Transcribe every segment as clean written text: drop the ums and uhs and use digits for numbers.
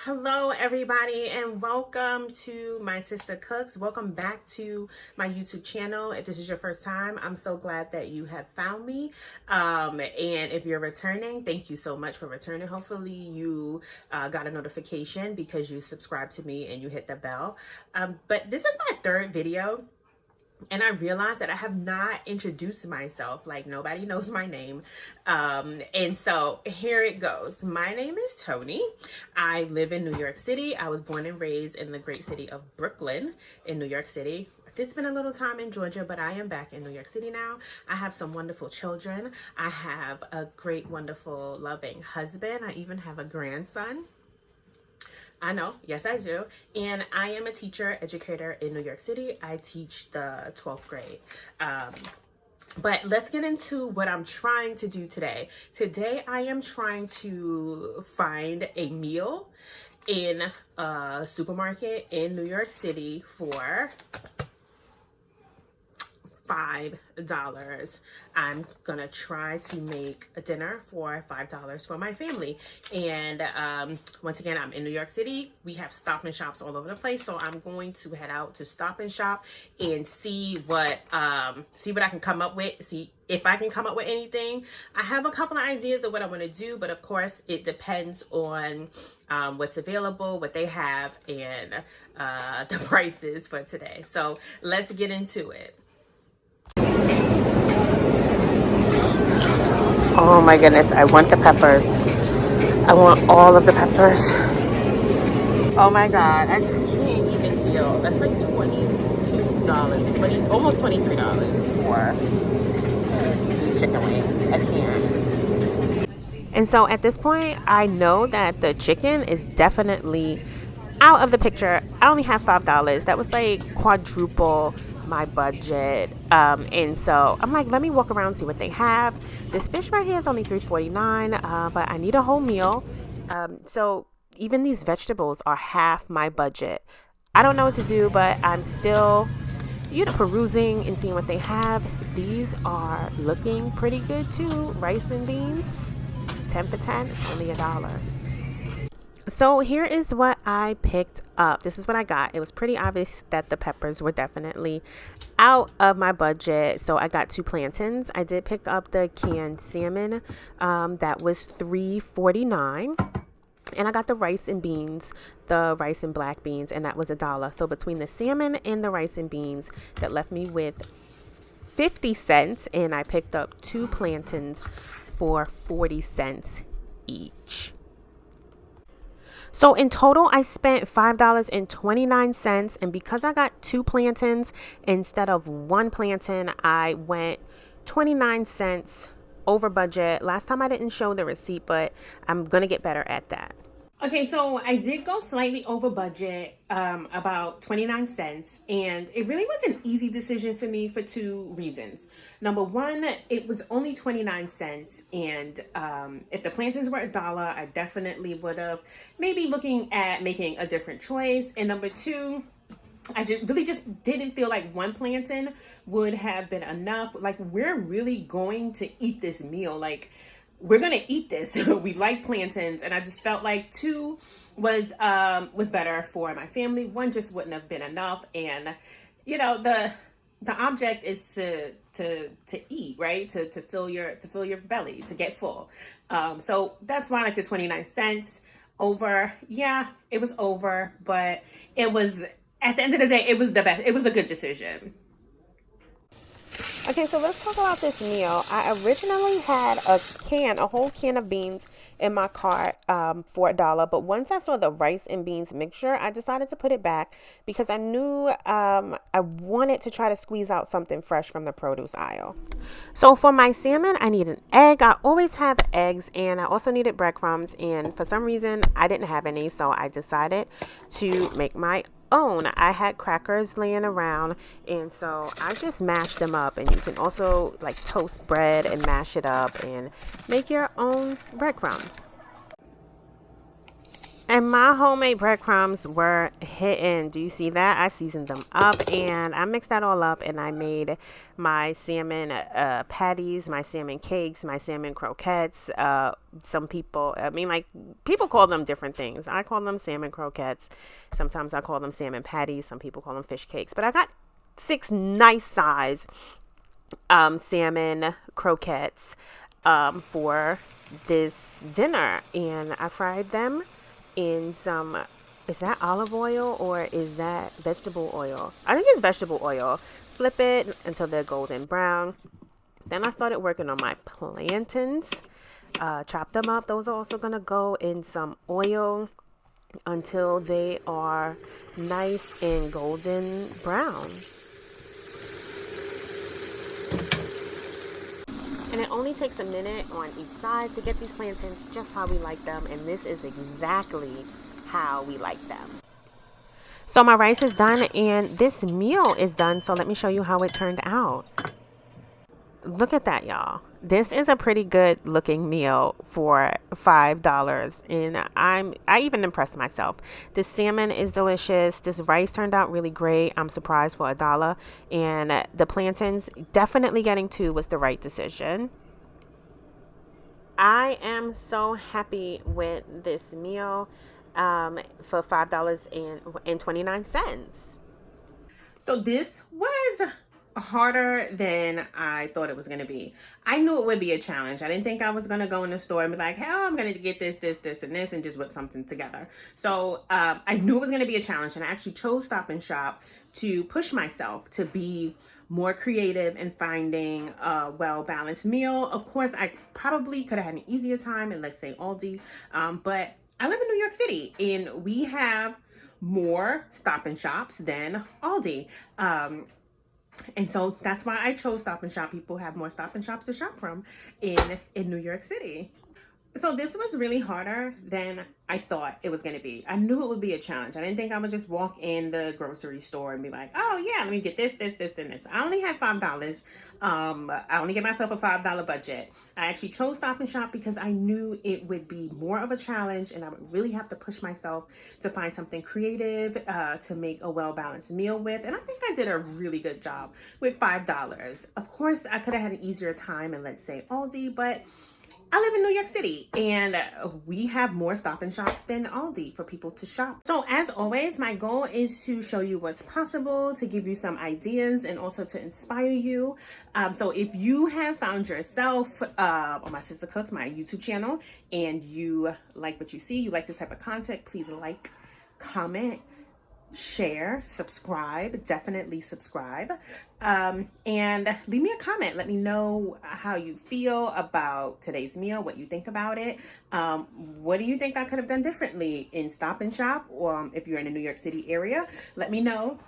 Hello everybody and welcome to My Sister Cooks. Welcome back to my YouTube channel. If this is your first time, I'm so glad that you have found me. And if you're returning, thank you so much for returning. Hopefully you got a notification because you subscribed to me and you hit the bell. But this is my third video. And I realized that I have not introduced myself. Like, nobody knows my name. And so here it goes. My name is Tony. I live in New York City. I was born and raised in the great city of Brooklyn in New York City. I did spend a little time in Georgia, but I am back in New York City now. I have some wonderful children. I have a great, wonderful, loving husband. I even have a grandson. I know, yes I do. And I am a teacher, educator in New York City. I teach the 12th grade. But let's get into what I'm trying to do today. Today I am trying to find a meal in a supermarket in New York City for $5. I'm gonna try to make a dinner for $5 for my family. And once again, I'm in New York City. We have Stop and Shops all over the place, so I'm going to head out to Stop and Shop and see what I can come up with. See if I can come up with anything. I have a couple of ideas of what I want to do, but of course it depends on what's available, what they have, and the prices for today. So let's get into it. Oh my goodness, I want the peppers. I want all of the peppers. Oh my God, I just can't even deal. That's like $22, almost $23 for these chicken wings. I can't. And so at this point, I know that the chicken is definitely out of the picture. I only have $5. That was like quadruple my budget. And so I'm like, let me walk around and see what they have. This fish right here is only $3.49, but I need a whole meal. So even these vegetables are half my budget. I don't know what to do, but I'm still, perusing and seeing what they have. These are looking pretty good too. Rice and beans, 10 for 10. It's only $1. So here is what I picked up. This is what I got. It was pretty obvious that the peppers were definitely out of my budget. So I got 2 plantains. I did pick up the canned salmon. That was $3.49. And I got the rice and beans, the rice and black beans, and that was $1. So between the salmon and the rice and beans, that left me with 50 cents. And I picked up 2 plantains for 40 cents each. So in total, I spent $5.29, and because I got 2 plantains instead of 1 plantain, I went 29 cents over budget. Last time I didn't show the receipt, but I'm gonna get better at that. Okay, so I did go slightly over budget, about 29 cents, and it really was an easy decision for me for 2 reasons. Number one, it was only 29 cents, and if the plantains were $1, I definitely would have maybe looking at making a different choice. And number two, I really just didn't feel like 1 plantain would have been enough. Like, we're really going to eat this meal. Like, we're going to eat this. We like plantains. And I just felt like 2 was better for my family. 1 just wouldn't have been enough. And, the object is to eat, right? To fill your belly, to get full. So that's why I like the 29 cents over. Yeah, it was over, but it was, at the end of the day, it was the best. It was a good decision. Okay, so let's talk about this meal. I originally had a whole can of beans in my cart for $1, but once I saw the rice and beans mixture, I decided to put it back because I knew I wanted to try to squeeze out something fresh from the produce aisle. So for my salmon, I need an egg. I always have eggs, and I also needed breadcrumbs, and for some reason I didn't have any, so I decided to make my own. I had crackers laying around, and so I just mashed them up. And you can also like toast bread and mash it up and make your own breadcrumbs. And And my homemade breadcrumbs were hitting. Do you see that? I seasoned them up and I mixed that all up and I made my salmon patties, my salmon cakes, my salmon croquettes. Some people, like people call them different things. I call them salmon croquettes. Sometimes I call them salmon patties. Some people call them fish cakes. But I got 6 nice size salmon croquettes for this dinner, and I fried them in some, is that olive oil or is that vegetable oil? I think it's vegetable oil. Flip it until they're golden brown. Then I started working on my plantains. Chop them up. Those are also going to go in some oil until they are nice and golden brown. And it only takes a minute on each side to get these plantains just how we like them. And this is exactly how we like them. So my rice is done and this meal is done. So let me show you how it turned out. Look at that, y'all. This is a pretty good looking meal for $5. And I even impressed myself. This salmon is delicious. This rice turned out really great. I'm surprised for $1. And the plantains, definitely getting 2 was the right decision. I am so happy with this meal for $5.29. So this was harder than I thought it was going to be. I knew it would be a challenge. I didn't think I was going to go in the store and be like, hell, I'm going to get this, and this, and just whip something together. So I knew it was going to be a challenge, and I actually chose Stop and Shop to push myself to be more creative in finding a well-balanced meal. Of course, I probably could have had an easier time in, let's say, Aldi, but I live in New York City, and we have more Stop and Shops than Aldi. And so that's why I chose Stop and Shop. People have more Stop and Shops to shop from in New York City. So this was really harder than I thought it was going to be. I knew it would be a challenge. I didn't think I would just walk in the grocery store and be like, oh yeah, let me get this, and this. I only had $5. I only gave myself a $5 budget. I actually chose Stop and Shop because I knew it would be more of a challenge and I would really have to push myself to find something creative to make a well-balanced meal with. And I think I did a really good job with $5. Of course, I could have had an easier time in, let's say, Aldi, but I live in New York City and we have more Stop and Shops than Aldi for people to shop. So as always, my goal is to show you what's possible, to give you some ideas and also to inspire you. So if you have found yourself on My Sister Cooks, my YouTube channel, and you like what you see, you like this type of content, please like, comment, share, subscribe, definitely subscribe, and leave me a comment. Let me know how you feel about today's meal, what you think about it. What do you think I could have done differently in Stop and Shop, or if you're in the New York City area, let me know.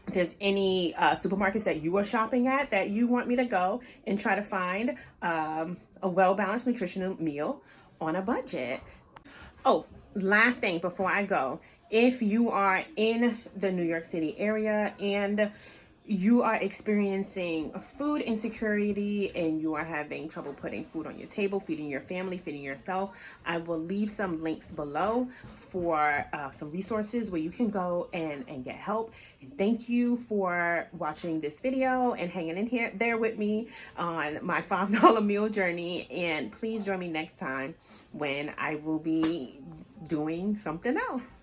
If there's any supermarkets that you are shopping at that you want me to go and try to find a well-balanced nutritional meal on a budget. Oh, last thing before I go. If you are in the New York City area and you are experiencing food insecurity and you are having trouble putting food on your table, feeding your family, feeding yourself, I will leave some links below for some resources where you can go and get help. And thank you for watching this video and hanging in there with me on my $5 meal journey. And please join me next time when I will be doing something else.